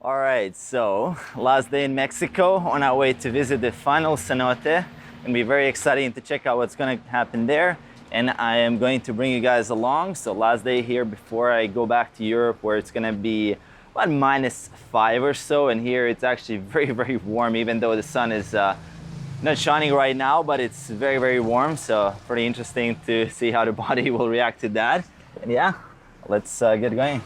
All right, so last day in Mexico, on our way to visit the final cenote. And be very exciting to check out what's going to happen there. And I am going to bring you guys along. So last day here before I go back to Europe, where it's going to be about -5 or so. And here it's actually very, very warm, even though the sun is not shining right now, but it's very, very warm. So pretty interesting to see how the body will react to that. And yeah, let's get going.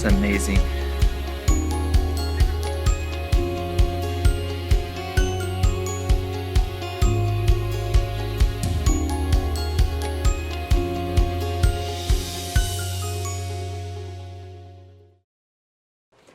It's amazing.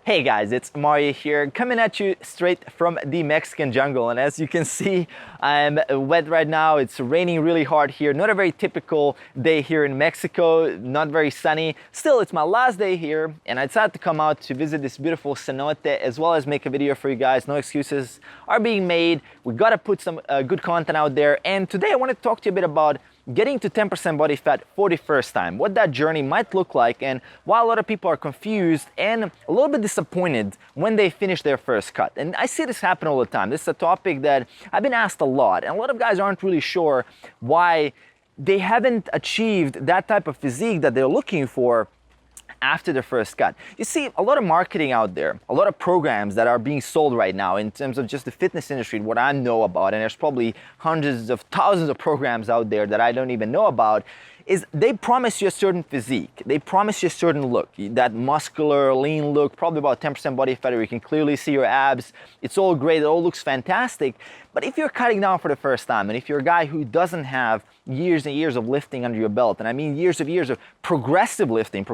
Hey guys, it's Mario here, coming at you straight from the Mexican jungle. And as you can see, I'm wet right now. It's raining really hard here. Not a very typical day here in Mexico, not very sunny. Still, it's my last day here, and I decided to come out to visit this beautiful cenote, as well as make a video for you guys. No excuses are being made. We gotta put some good content out there. And today I want to talk to you a bit about getting to 10% body fat for the first time, what that journey might look like, and why a lot of people are confused and a little bit disappointed when they finish their first cut. And I see this happen all the time. This is a topic that I've been asked a lot, and a lot of guys aren't really sure why they haven't achieved that type of physique that they're looking for after the first cut. You see, a lot of marketing out there, a lot of programs that are being sold right now in terms of just the fitness industry, what I know about, and there's probably hundreds of thousands of programs out there that I don't even know about, is they promise you a certain physique. They promise you a certain look, that muscular, lean look, probably about 10% body fat, where you can clearly see your abs. It's all great, it all looks fantastic. But if you're cutting down for the first time, and if you're a guy who doesn't have years and years of lifting under your belt, and I mean years of progressive lifting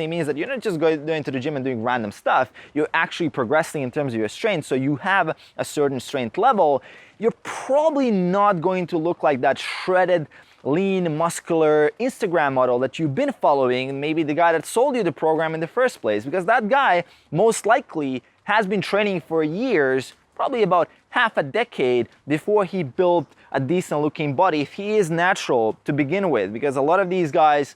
means that you're not just going to the gym and doing random stuff, you're actually progressing in terms of your strength, so you have a certain strength level, you're probably not going to look like that shredded, lean, muscular Instagram model that you've been following, and maybe the guy that sold you the program in the first place, because that guy most likely has been training for years, probably about half a decade before he built a decent looking body, if he is natural to begin with. Because a lot of these guys,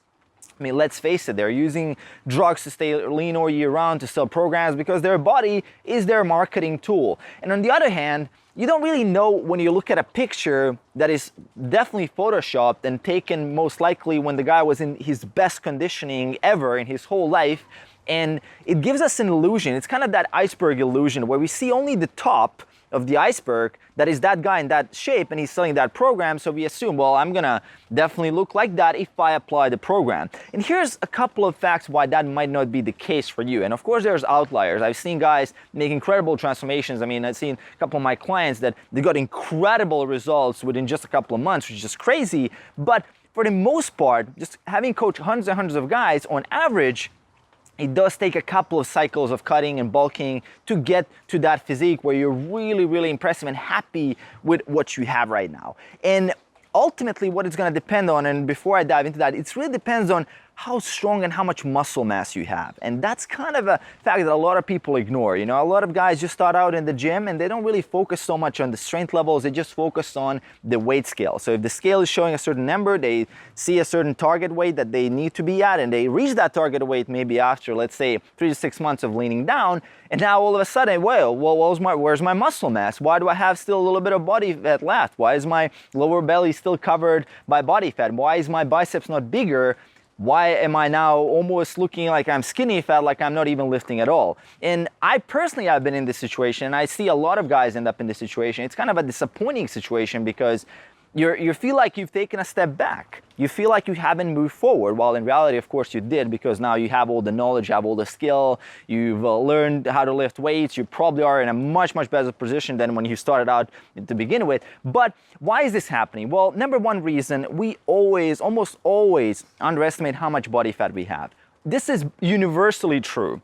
I mean, let's face it, they're using drugs to stay lean all year round, to sell programs, because their body is their marketing tool. And on the other hand, you don't really know when you look at a picture that is definitely photoshopped and taken most likely when the guy was in his best conditioning ever in his whole life. And it gives us an illusion. It's kind of that iceberg illusion where we see only the top of the iceberg, that is that guy in that shape and he's selling that program, so we assume, well, I'm gonna definitely look like that if I apply the program. And here's a couple of facts why that might not be the case for you. And of course there's outliers. I've seen guys make incredible transformations. I mean, I've seen a couple of my clients that they got incredible results within just a couple of months, which is just crazy. But for the most part, just having coached hundreds and hundreds of guys, on average, it does take a couple of cycles of cutting and bulking to get to that physique where you're really, really impressive and happy with what you have right now. And ultimately what it's gonna depend on, and before I dive into that, it really depends on how strong and how much muscle mass you have. And that's kind of a fact that a lot of people ignore. You know, a lot of guys just start out in the gym and they don't really focus so much on the strength levels, they just focus on the weight scale. So if the scale is showing a certain number, they see a certain target weight that they need to be at, and they reach that target weight maybe after, let's say, 3 to 6 months of leaning down, and now all of a sudden, well, where's my muscle mass? Why do I have still a little bit of body fat left? Why is my lower belly still covered by body fat? Why is my biceps not bigger? Why am I now almost looking like I'm skinny fat, like I'm not even lifting at all? And I personally have been in this situation, and I see a lot of guys end up in this situation. It's kind of a disappointing situation because you feel like you've taken a step back. You feel like you haven't moved forward, while in reality, of course, you did, because now you have all the knowledge, you have all the skill, you've learned how to lift weights, you probably are in a much, much better position than when you started out to begin with. But why is this happening? Well, number one reason, we almost always underestimate how much body fat we have. This is universally true.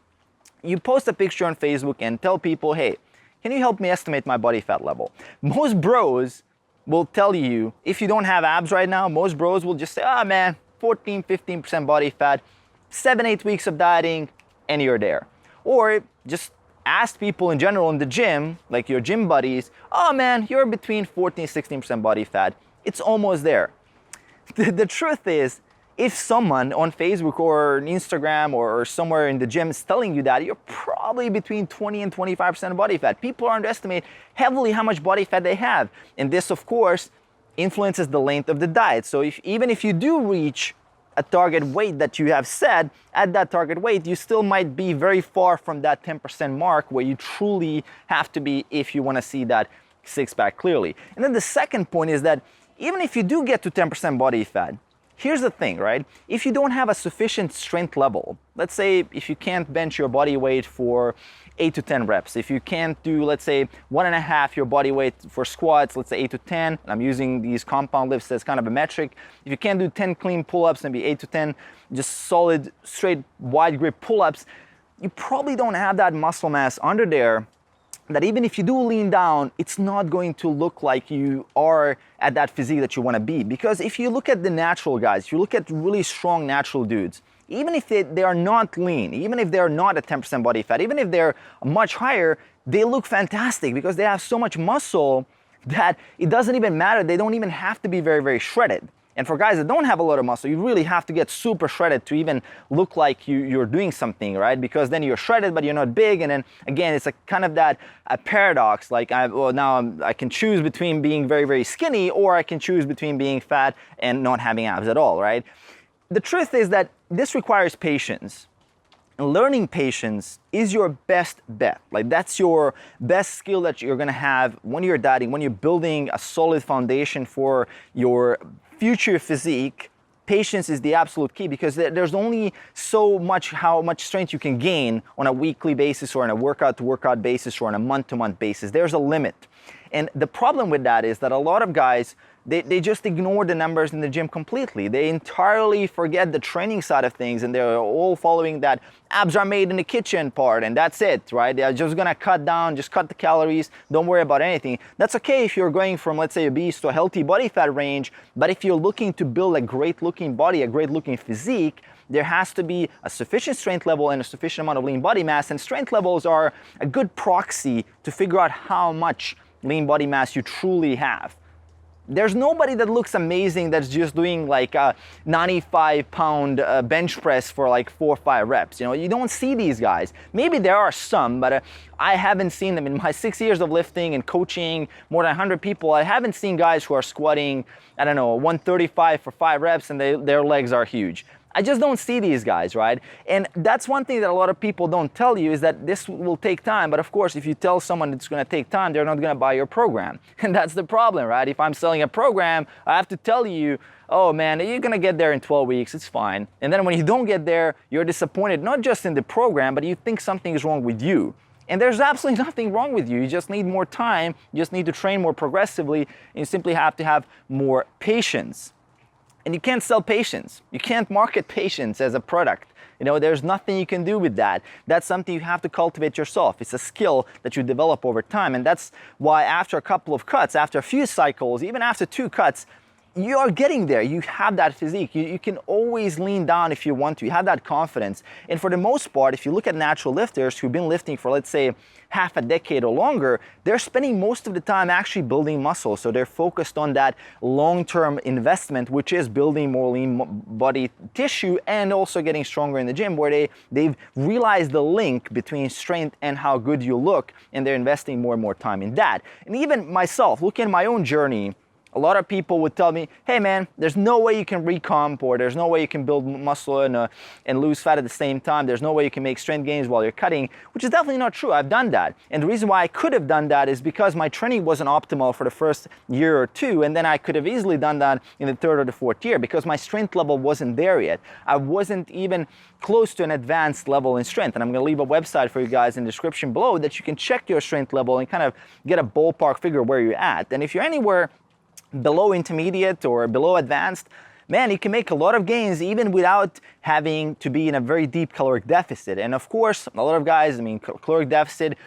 You post a picture on Facebook and tell people, hey, can you help me estimate my body fat level? Most bros will tell you, if you don't have abs right now, most bros will just say, oh man, 14, 15% body fat, 7-8 weeks of dieting, and you're there. Or just ask people in general in the gym, like your gym buddies, oh man, you're between 14 and 16% body fat. It's almost there. The truth is, if someone on Facebook or Instagram or somewhere in the gym is telling you that, you're probably between 20 and 25% body fat. People underestimate heavily how much body fat they have. And this, of course, influences the length of the diet. So even if you do reach a target weight that you have set, at that target weight, you still might be very far from that 10% mark where you truly have to be if you want to see that six-pack clearly. And then the second point is that even if you do get to 10% body fat, here's the thing, right? If you don't have a sufficient strength level, let's say if you can't bench your body weight for 8 to 10 reps, if you can't do, let's say, 1.5 your body weight for squats, let's say 8 to 10, and I'm using these compound lifts as kind of a metric. If you can't do 10 clean pull-ups, maybe 8 to 10 just solid, straight, wide grip pull-ups, you probably don't have that muscle mass under there that even if you do lean down, it's not going to look like you are at that physique that you want to be. Because if you look at the natural guys, if you look at really strong natural dudes, even if they are not lean, even if they're not at 10% body fat, even if they're much higher, they look fantastic because they have so much muscle that it doesn't even matter. They don't even have to be very, very shredded. And for guys that don't have a lot of muscle, you really have to get super shredded to even look like you're doing something, right? Because then you're shredded, but you're not big. And then again, it's a kind of that a paradox. Like I can choose between being very, very skinny, or I can choose between being fat and not having abs at all, right? The truth is that this requires patience. And learning patience is your best bet. Like that's your best skill that you're gonna have when you're dieting, when you're building a solid foundation for your future physique. Patience is the absolute key because there's only so much how much strength you can gain on a weekly basis or on a workout to workout basis or on a month to month basis. There's a limit. And the problem with that is that a lot of guys, they just ignore the numbers in the gym completely. They entirely forget the training side of things, and they're all following that abs are made in the kitchen part, and that's it, right? They're just gonna cut down, just cut the calories, don't worry about anything. That's okay if you're going from, let's say, obese to a healthy body fat range, but if you're looking to build a great looking body, a great looking physique, there has to be a sufficient strength level and a sufficient amount of lean body mass, and strength levels are a good proxy to figure out how much lean body mass you truly have. There's nobody that looks amazing that's just doing like a 95-pound bench press for like 4 or 5 reps. You know, you don't see these guys. Maybe there are some, but I haven't seen them. In my 6 years of lifting and coaching more than 100 people, I haven't seen guys who are squatting, I don't know, 135 for 5 reps and their legs are huge. I just don't see these guys, right? And that's one thing that a lot of people don't tell you is that this will take time. But of course, if you tell someone it's gonna take time, they're not gonna buy your program. And that's the problem, right? If I'm selling a program, I have to tell you, oh man, you're gonna get there in 12 weeks, it's fine. And then when you don't get there, you're disappointed, not just in the program, but you think something is wrong with you. And there's absolutely nothing wrong with you. You just need more time, you just need to train more progressively, and you simply have to have more patience. And you can't sell patience. You can't market patience as a product. You know, there's nothing you can do with that. That's something you have to cultivate yourself. It's a skill that you develop over time. And that's why after a couple of cuts, after a few cycles, even after 2 cuts, you are getting there. You have that physique. You can always lean down if you want to. You have that confidence. And for the most part, if you look at natural lifters who've been lifting for, let's say, half a decade or longer, they're spending most of the time actually building muscle. So they're focused on that long-term investment, which is building more lean body tissue and also getting stronger in the gym, where they've realized the link between strength and how good you look, and they're investing more and more time in that. And even myself, looking at my own journey, a lot of people would tell me, hey man, there's no way you can recomp, or there's no way you can build muscle and lose fat at the same time. There's no way you can make strength gains while you're cutting, which is definitely not true. I've done that. And the reason why I could have done that is because my training wasn't optimal for the first year or 2, and then I could have easily done that in the 3rd or the 4th year because my strength level wasn't there yet. I wasn't even close to an advanced level in strength. And I'm gonna leave a website for you guys in the description below that you can check your strength level and kind of get a ballpark figure where you're at. And if you're anywhere below intermediate or below advanced, man, you can make a lot of gains even without having to be in a very deep caloric deficit. And of course, a lot of guys, I mean, caloric deficit,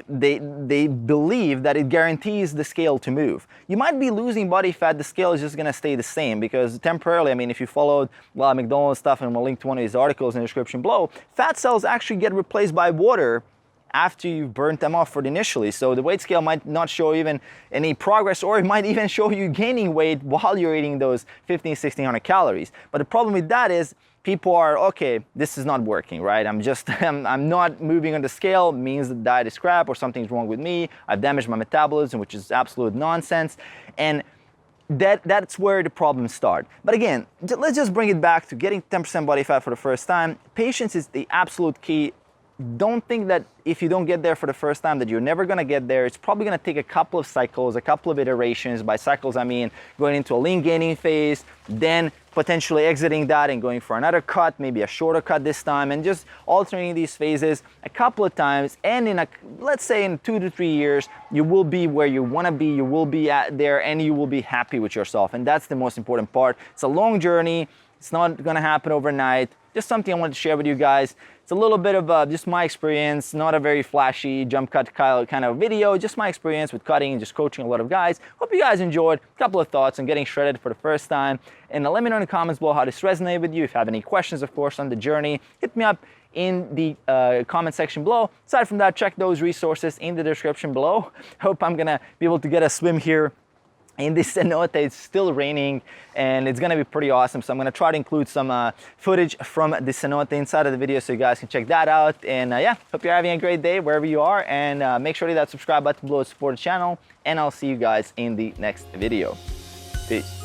they believe that it guarantees the scale to move. You might be losing body fat, the scale is just gonna stay the same, because temporarily, I mean, if you followed a lot of McDonald's stuff, and I'm gonna link to one of these articles in the description below, fat cells actually get replaced by water after you've burnt them off for initially. So the weight scale might not show even any progress, or it might even show you gaining weight while you're eating those 1,500-1,600 calories. But the problem with that is people are, okay, this is not working, right? I'm not moving on the scale, means the diet is crap or something's wrong with me. I've damaged my metabolism, which is absolute nonsense. And that's where the problems start. But again, let's just bring it back to getting 10% body fat for the first time. Patience is the absolute key. Don't think that if you don't get there for the first time that you're never gonna get there. It's probably gonna take a couple of cycles, a couple of iterations. By cycles, I mean going into a lean gaining phase, then potentially exiting that and going for another cut, maybe a shorter cut this time, and just alternating these phases a couple of times. And let's say in 2 to 3 years, you will be where you wanna be, you will be there, and you will be happy with yourself. And that's the most important part. It's a long journey. It's not gonna happen overnight. Just something I wanted to share with you guys. It's a little bit of just my experience, not a very flashy jump cut kind of video, just my experience with cutting and just coaching a lot of guys. Hope you guys enjoyed. A couple of thoughts on getting shredded for the first time. And let me know in the comments below how this resonated with you. If you have any questions, of course, on the journey, hit me up in the comment section below. Aside from that, check those resources in the description below. Hope I'm gonna be able to get a swim here in this cenote. It's still raining and it's gonna be pretty awesome. So I'm gonna try to include some footage from the cenote inside of the video so you guys can check that out. And yeah, hope you're having a great day wherever you are. And make sure to hit that subscribe button below to support the channel. And I'll see you guys in the next video. Peace.